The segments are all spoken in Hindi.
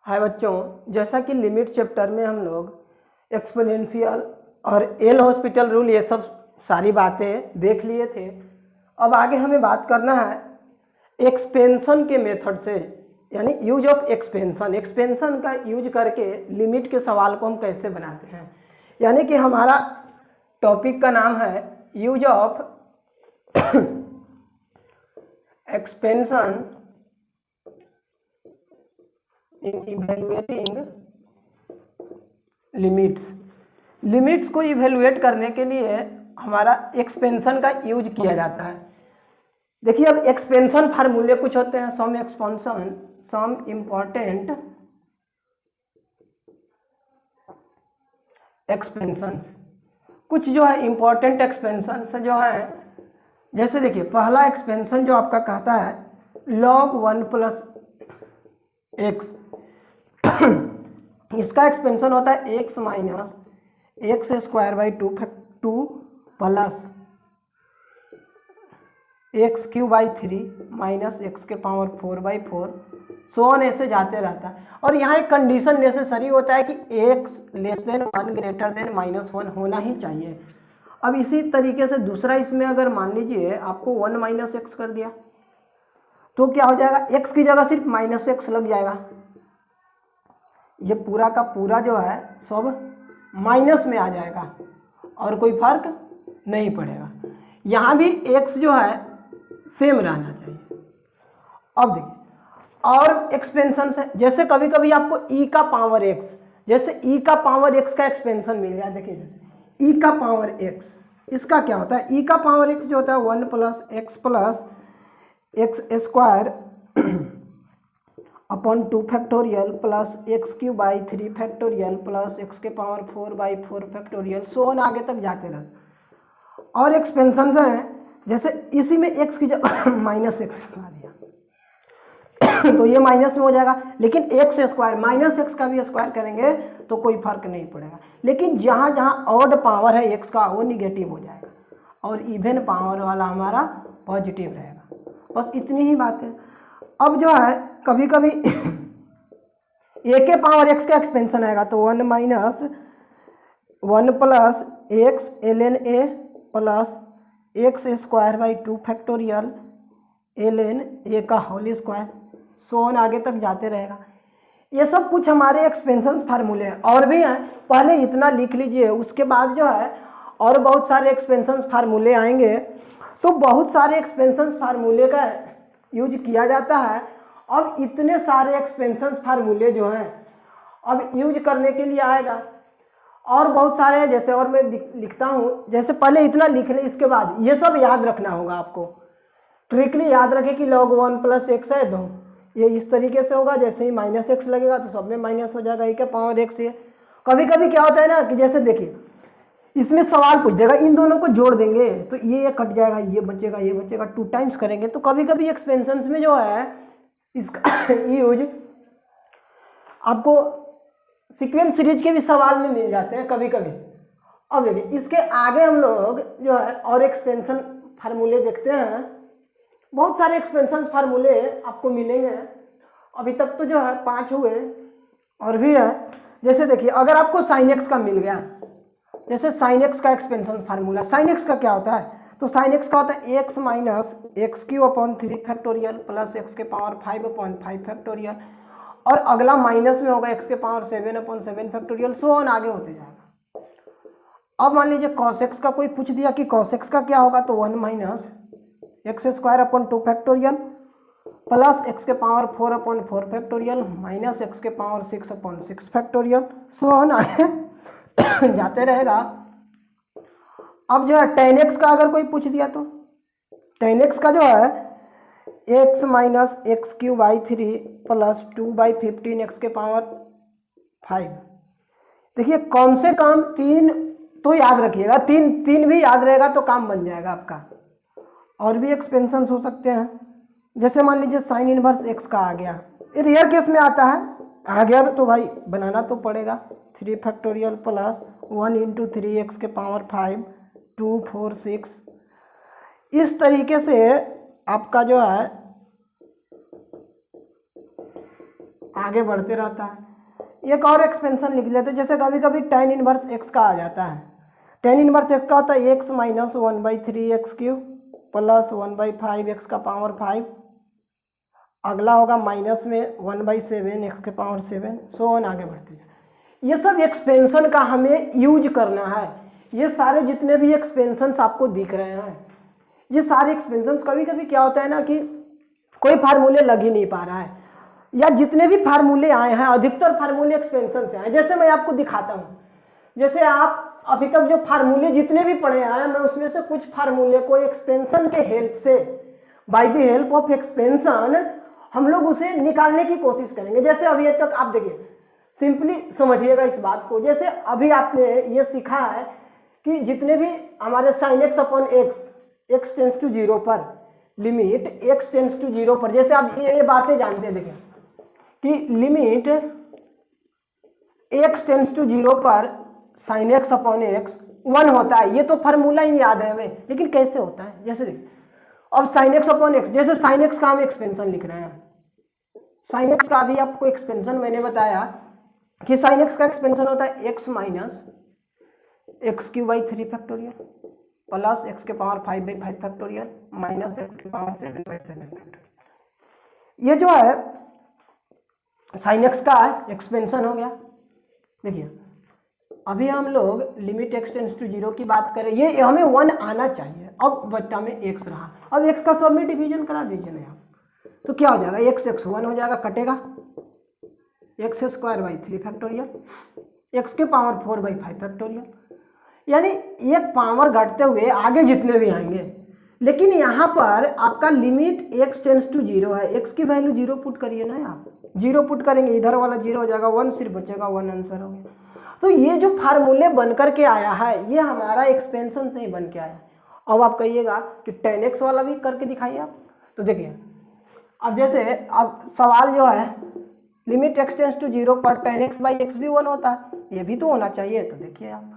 हाय बच्चों, जैसा कि लिमिट चैप्टर में हम लोग एक्सपोनेंशियल और एल हॉस्पिटल रूल ये सब सारी बातें देख लिए थे। अब आगे हमें बात करना है एक्सपेंशन के मेथड से, यानी यूज ऑफ एक्सपेंशन। एक्सपेंशन का यूज करके लिमिट के सवाल को हम कैसे बनाते हैं, यानी कि हमारा टॉपिक का नाम है use of expansion in evaluating limits. Limits को इवेल्युएट करने के लिए हमारा एक्सपेंशन का यूज किया जाता है। देखिए, अब एक्सपेंशन फार्मूले कुछ होते हैं, सम एक्सपेंशन, सम इम्पोर्टेंट एक्सपेंशन, कुछ जो है इम्पोर्टेंट एक्सपेंशन से जो है, जैसे देखिए पहला एक्सपेंशन जो आपका कहता है log 1 प्लस एक्स इसका एक्सपेंशन होता है x minus x square by two plus x Q by 3 minus x के पावर 4/4, सो ऑन ऐसे जाते रहता है। और यहाँ एक कंडीशन नेसेसरी होता है कि x less than 1 greater than -1 होना ही चाहिए। अब इसी तरीके से दूसरा, इसमें अगर मान लीजिए आपको 1 माइनस एक्स कर दिया तो क्या हो जाएगा, एक्स की जगह सिर्फ माइनस एक्स लग जाएगा। ये पूरा का पूरा जो है सब माइनस में आ जाएगा और कोई फर्क नहीं पड़ेगा। यहाँ भी एक्स जो है सेम रहना चाहिए। अब देखिए और एक्सपेंशन से, जैसे कभी कभी आपको ई का पावर एक्स, जैसे ई का पावर एक्स का एक्सपेंशन मिल गया। देखिए जैसे ई का पावर एक्स, इसका क्या होता है, ई का पावर एक्स जो होता है 1 plus x square upon 2 factorial plus x Q by 3 factorial plus x के पावर 4/4 फैक्टोरियल, सो ऑन आगे तक जाते रहे। और एक्सपेंशन है, जैसे इसी में एक्स की जगह माइनस एक्स लगा दिया तो ये माइनस में हो जाएगा, लेकिन एक्स स्क्वायर माइनस एक्स का भी स्क्वायर करेंगे तो कोई फर्क नहीं पड़ेगा। लेकिन जहाँ जहाँ ऑड पावर है एक्स का वो निगेटिव हो जाएगा और इवन पावर वाला हमारा पॉजिटिव रहेगा। बस इतनी ही बात है। अब जो है कभी कभी ए के पावर एक्स का एक्सपेंशन आएगा तो 1 minus 1 plus x ln A plus x square by 2 factorial ln ए का होल स्क्वायर, सो ऑन आगे तक जाते रहेगा। ये सब कुछ हमारे एक्सपेंशन फार्मूले हैं, और भी हैं, पहले इतना लिख लीजिए, उसके बाद जो है और बहुत सारे एक्सपेंशन फार्मूले आएंगे। तो बहुत सारे एक्सपेंशन फार्मूले का यूज किया जाता है। अब इतने सारे एक्सपेंशन फार्मूले जो हैं अब यूज करने के लिए आएगा, और बहुत सारे हैं, जैसे और मैं लिखता हूँ, जैसे पहले इतना लिख लें, इसके बाद ये सब याद रखना होगा आपको। ट्रिकली याद रखें कि log 1 प्लस एक्स है तो ये इस तरीके से होगा, जैसे ही माइनस एक्स लगेगा तो सब में माइनस हो जाएगा, क्या पावर एक्स। ये कभी कभी क्या होता है ना कि जैसे देखिए इसमें सवाल पूछ देगा, इन दोनों को जोड़ देंगे तो ये कट जाएगा, ये बचेगा, ये बचेगा, 2 टाइम्स करेंगे। तो कभी कभी एक्सपेंशन में जो है इसका यूज आपको सीक्वेंस सीरीज के भी सवाल में मिल जाते हैं कभी कभी। अब देखिए इसके आगे हम लोग जो है और एक्सपेंशन फार्मूले देखते हैं। बहुत सारे एक्सपेंशन फार्मूले आपको मिलेंगे। अभी तक तो जो है 5 हुए, और भी है। जैसे देखिए अगर आपको साइन एक्स का मिल गया, जैसे साइन एक्स का एक्सपेंशन फार्मूला, साइन एक्स का क्या होता है, तो साइन एक्स का होता है x minus x Q upon 3 factorial plus x के पावर 5/5 फैक्टोरियल, और अगला माइनस में होगा एक्स के पावर 7/7 फैक्टोरियल, सो ऑन आगे होते जाएगा। अब मान लीजिए कॉस एक्स का कोई पूछ दिया कि कॉस एक्स का क्या होगा, तो 1 minus x square upon 2 factorial plus x के पावर 4/4 फैक्टोरियल माइनस एक्स के पावर 6/6 फैक्टोरियल, सो ऑन आगे जाते रहेगा। अब जो है tan x का अगर कोई पूछ दिया तो tan x का जो है x minus x Q by 3 plus 2/15 x के पावर 5। देखिए कौन से काम 3 तो याद रखिएगा, 3 भी याद रहेगा तो काम बन जाएगा आपका। और भी एक्सपेंशन हो सकते हैं, जैसे मान लीजिए साइन इनवर्स एक्स का आ गया, ये रेयर केस में आता है, आ गया तो भाई बनाना तो पड़ेगा। 3 फैक्टोरियल प्लस 1 × 3 एक्स के पावर 5 2 4 6, इस तरीके से आपका जो है आगे बढ़ते रहता है। एक और एक्सपेंशन लिख लेते हैं, जैसे कभी कभी tan इनवर्स x का आ जाता है। tan इनवर्स x का होता है x minus 1/3 x cube plus 1/5 x का पावर 5। अगला होगा माइनस में 1/7 एक्स के पावर 7, सो ऑन आगे बढ़ते हैं। ये सब एक्सपेंशन का हमें यूज करना है। ये सारे जितने भी एक्सपेंशन आपको दिख रहे हैं, ये सारे एक्सपेंशन, कभी कभी क्या होता है ना कि कोई फार्मूले लग ही नहीं पा रहा है, या जितने भी फार्मूले आए हैं अधिकतर फार्मूले एक्सपेंशन से आए। जैसे मैं आपको दिखाता हूँ, जैसे आप अभी तक जो फार्मूले जितने भी पढ़े आए, मैं उसमें से कुछ फार्मूले को एक्सपेंशन के हेल्प से, by the help of expansion, हम लोग उसे निकालने की कोशिश करेंगे। जैसे अभी तक आप देखिए, सिंपली समझिएगा इस बात को। जैसे अभी आपने ये सीखा है कि जितने भी हमारे sin x upon x tends to 0 पर लिमिट x टेंस टू 0 पर, जैसे आप ये बातें जानते हैं, देखिए कि लिमिट x टेंस टू 0 पर sin x अपॉन x 1 होता है। ये तो फार्मूला ही याद है हमें, लेकिन कैसे होता है, जैसे देखिए अब sin x अपॉन x, जैसे sin x का हम एक्सपेंशन लिख रहे हैं। sin x का अभी आपको एक्सपेंशन मैंने बताया कि sin x का एक्सपेंशन होता है x minus x Q by 3 factorial plus x के पावर 5/5 फैक्टोरियल माइनस एक्स के पावर 7/7 फैक्टोरियल। ये जो है sin x का एक्सपेंशन हो गया। देखिए अभी हम लोग लिमिट x टेंस टू 0 की बात करें, ये हमें 1 आना चाहिए। अब बच्चा में x रहा, अब x का सब में डिवीजन करा दीजिए ना आप, तो क्या हो जाएगा, x 1 हो जाएगा, कटेगा x² 3 फैक्टोरियल एक्स के पावर 4/5 फैक्टोरियल। यानी ये पावर घटते हुए आगे जितने भी आएंगे, लेकिन यहाँ पर आपका लिमिट x टेंस टू 0 है, x की वैल्यू 0 पुट करिए ना, आप 0 पुट करेंगे, इधर वाला 0 हो जाएगा, 1 सिर्फ बचेगा, 1 आंसर हो गया। तो ये जो फार्मूले बन करके आया है, ये हमारा एक्सपेंशन से ही बन के आया। अब आप कहिएगा कि tan x वाला भी करके दिखाइए आप, तो देखिए अब जैसे अब सवाल जो है लिमिट x टेंस टू 0 पर tan x बाई एक्स भी 1 होता है, ये भी तो होना चाहिए। तो देखिए आप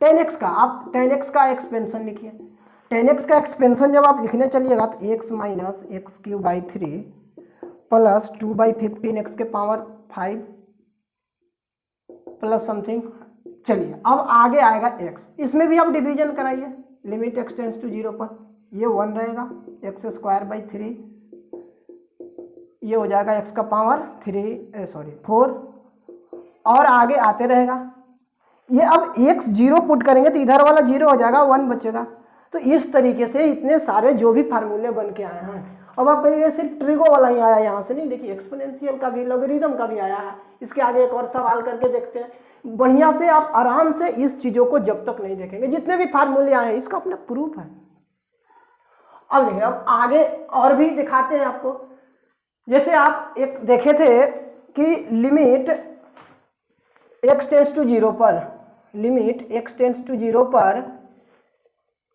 tan x का, आप tan x का एक्सपेंशन लिखिए। tan x का एक्सपेंशन जब आप लिखने चलिएगा तो x minus x Q by 3 plus 2/15 x के पावर 5 प्लस समथिंग। चलिए अब आगे आएगा x, इसमें भी आप डिवीजन कराइए। लिमिट x टेंस टू 0 पर ये 1 रहेगा, x² 3, ये हो जाएगा x का पावर 4, और आगे आते रहेगा। ये अब x 0 पुट करेंगे तो इधर वाला 0 हो जाएगा, 1 बचेगा। तो इस तरीके से इतने सारे जो भी फार्मूले बन के आए हैं। अब आप कहिए सिर्फ ट्रिगो वाला ही आया, यहाँ से नहीं, देखिए एक्सपोनेंशियल का भी, लॉगरिथम का भी आया है। इसके आगे एक और सवाल करके देखते हैं बढ़िया से, आप आराम से इस चीजों को जब तक नहीं देखेंगे, जितने भी फार्मूले आए हैं इसका अपना प्रूफ है। अब देखिए अब आगे और भी दिखाते हैं आपको। जैसे आप एक देखे थे कि लिमिट x टेंस टू 0 पर, लिमिट x टेंस टू 0 पर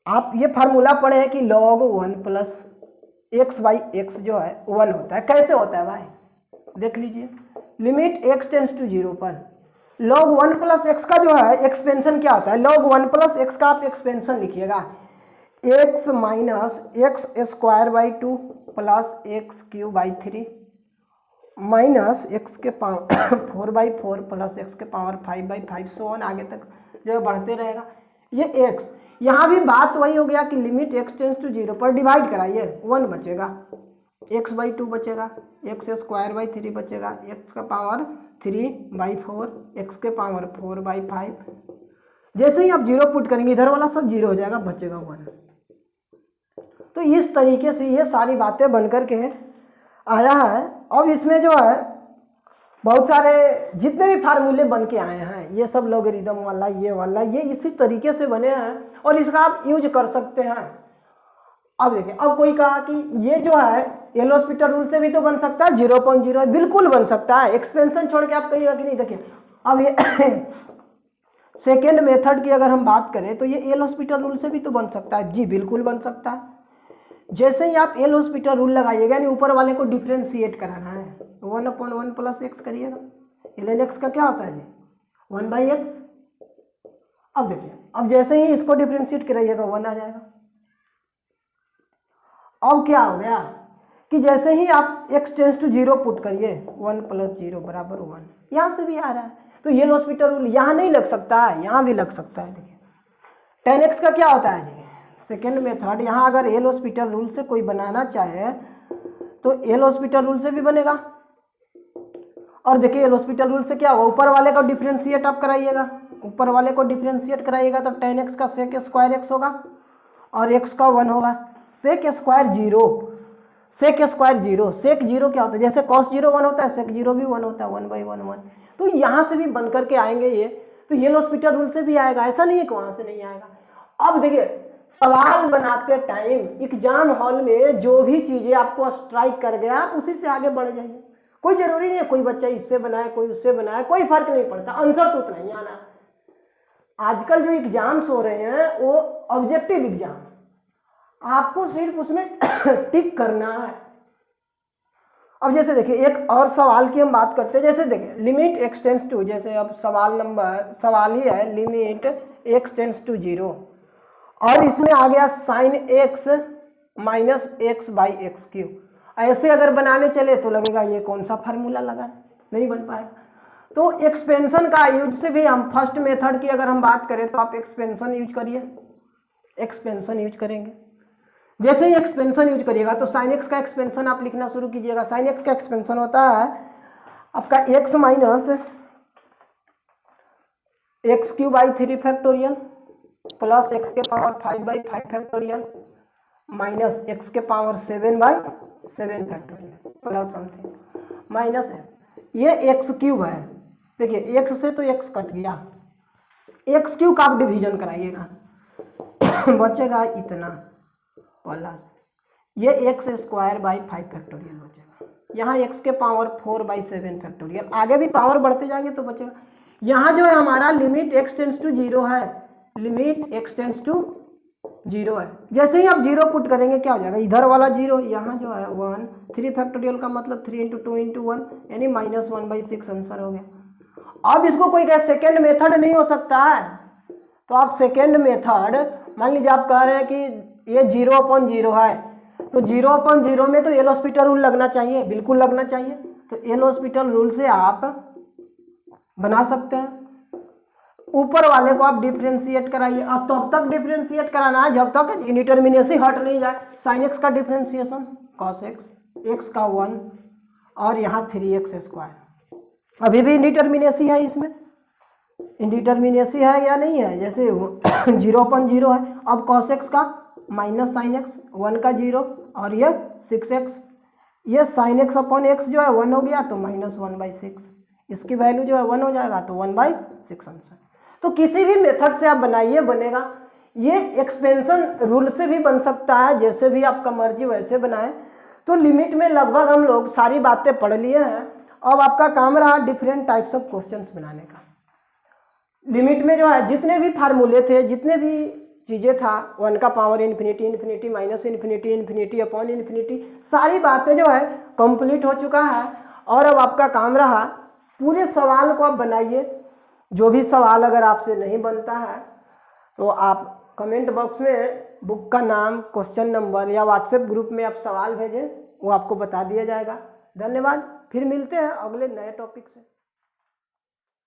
आप ये फार्मूला पढ़े हैं कि log 1 plus x by x जो है 1 होता है। कैसे होता है भाई, देख लीजिए। लिमिट x टेंस टू 0 पर log 1 प्लस एक्स का जो है एक्सपेंशन क्या होता है, log 1 प्लस एक्स का आप एक्सपेंशन लिखिएगा, x minus x² 2 plus x Q by 3 minus x के पावर 4/4 प्लस एक्स के पावर 5/5, सो ऑन आगे तक जो बढ़ते रहेगा। ये x, यहाँ भी बात वही हो गया कि लिमिट x टेंस टू 0 पर डिवाइड कराइए, 1 बचेगा, x/2 बचेगा, x² 3 बचेगा, x का पावर 3/4 एक्स के पावर 4/5। जैसे ही आप 0 पुट करेंगे इधर वाला सब 0 हो जाएगा, बचेगा 1। तो इस तरीके से ये सारी बातें बनकर के आया है। अब इसमें जो है बहुत सारे जितने भी फार्मूले बन के आए हैं, ये सब लॉगरिथम वाला, ये वाला, ये इसी तरीके से बने हैं और इसका आप यूज कर सकते हैं। अब देखिए, अब कोई कहा कि ये जो है एल-हॉस्पिटल रूल से भी तो बन सकता है, 0.0 बिल्कुल बन सकता है, एक्सपेंशन छोड़ के आप कहिएगा कि नहीं। देखिए अब ये सेकेंड मेथड की अगर हम बात करें तो ये एल-हॉस्पिटल रूल से भी तो बन सकता है, जी बिल्कुल बन सकता है। जैसे ही आप एल-हॉस्पिटल रूल लगाइएगा, यानी ऊपर वाले को डिफ्रेंशिएट कराना है, 1/1 प्लस एक्स करिएगा, ln x का क्या होता है जी 1/x। अब देखिए, अब जैसे ही इसको डिफ्रेंशिएट कराइएगा 1 आ जाएगा। अब क्या हो गया कि जैसे ही आप x टेंस टू 0 पुट करिए 1 + 0 = 1, यहाँ से भी आ रहा है। तो ये l'Hospital रूल यहाँ नहीं लग सकता है, यहाँ भी लग सकता है। देखिए tan x का क्या होता है जी, सेकेंड मेथड। यहाँ अगर l'Hospital रूल से कोई बनाना चाहे तो l'Hospital रूल से भी बनेगा। और देखिए l'Hospital रूल से क्या होगा, ऊपर वाले को डिफ्रेंशिएट आप कराइएगा, ऊपर वाले को डिफ्रेंशिएट कराइएगा तो tan x का sec स्क्वायर x होगा और x का 1 होगा। sec square 0, sec square 0, sec 0 क्या होता है, जैसे cos 0 1 होता है sec 0 भी 1 होता है, 1/1 1। तो यहाँ से भी बन करके आएंगे ये, तो ये l'Hospital रूल से भी आएगा, ऐसा नहीं है कि वहाँ से नहीं आएगा। अब देखिए सवाल बनाते टाइम एग्जाम हॉल में जो भी चीजें आपको स्ट्राइक कर गया आप उसी से आगे बढ़ जाइए। कोई जरूरी नहीं है कोई बच्चा इससे बनाए कोई उससे बनाए, कोई फर्क नहीं पड़ता, आंसर तो उतना ही आना। आजकल जो एग्जाम्स हो रहे हैं वो ऑब्जेक्टिव एग्जाम, आपको सिर्फ उसमें टिक करना है। अब जैसे देखिए एक और सवाल की हम बात करते हैं, जैसे देखिए लिमिट x टेंस टू, जैसे अब सवाल ही है लिमिट x टेंस टू 0 और इसमें आ गया sin x - x/x³। ऐसे अगर बनाने चले तो लगेगा ये कौन सा फार्मूला लगा है, नहीं बन पाएगा। तो एक्सपेंशन का यूज से भी हम फर्स्ट मेथड की अगर हम बात करें तो आप एक्सपेंशन यूज करिए, एक्सपेंशन यूज करेंगे। जैसे ही एक्सपेंशन यूज करिएगा तो sin x का एक्सपेंशन आप लिखना शुरू कीजिएगा। sin x का एक्सपेंशन होता है आपका x - x³ / 3 factorial plus x के पावर 5/5 फैक्टोरियल माइनस x के power 7/7 factorial plus something minus ये x³ है। देखिए x से तो x कट गया, x³ का आप डिवीजन कराइएगा बचेगा इतना प्लस ये x²/5 फैक्टोरियल बचेगा, यहाँ x के पावर 4/7 फैक्टोरियल, आगे भी पावर बढ़ते जाएंगे तो बचेगा। यहाँ जो है हमारा लिमिट x टेंस टू 0 है, लिमिट x टेंस टू 0 है। जैसे ही आप 0 पुट करेंगे क्या हो जाएगा, इधर वाला 0, यहाँ जो है 1, 3 फैक्टोरियल का मतलब 3 × 2 × 1 यानी -1/6 आंसर हो गया। अब इसको कोई कहे सेकेंड मेथड नहीं हो सकता है, तो आप सेकेंड मेथड मान लीजिए आप कह रहे हैं कि ये 0/0 है, तो 0/0 में तो l'Hospital रूल लगना चाहिए, बिल्कुल लगना चाहिए। तो l'Hospital रूल से आप बना सकते हैं। ऊपर वाले को आप डिफ्रेंशिएट कराइए, अब तब तक डिफ्रेंशिएट कराना है जब तक इंडिटरमिनेसी हट नहीं जाए। sin x का डिफ्रेंशिएशन cos x, x का 1 और यहाँ 3x², अभी भी इंडिटरमिनेसी है, इसमें इंडिटरमिनेसी है या नहीं है, जैसे 0/0 है। अब cos x का माइनस sin x, 1 का 0 और ये 6x, ये sin x/x जो है 1 हो गया तो -1/6, इसकी वैल्यू जो है 1 हो जाएगा तो 1/6 आंसर। तो किसी भी मेथड से आप बनाइए बनेगा। ये एक्सपेंशन रूल से भी बन सकता है, जैसे भी आपका मर्जी वैसे बनाए। तो लिमिट में लगभग हम लोग सारी बातें पढ़ लिए हैं। अब आपका काम रहा डिफरेंट टाइप्स ऑफ क्वेश्चंस बनाने का। लिमिट में जो है जितने भी फार्मूले थे, जितने भी चीजें था, 1 का power infinity, infinity minus infinity, infinity upon infinity, सारी बातें जो है कंप्लीट हो चुका है। और अब आपका काम रहा पूरे सवाल को आप बनाइए। जो भी सवाल अगर आपसे नहीं बनता है तो आप कमेंट बॉक्स में बुक का नाम, क्वेश्चन नंबर या व्हाट्सएप ग्रुप में आप सवाल भेजें, वो आपको बता दिया जाएगा। धन्यवाद, फिर मिलते हैं अगले नए टॉपिक से।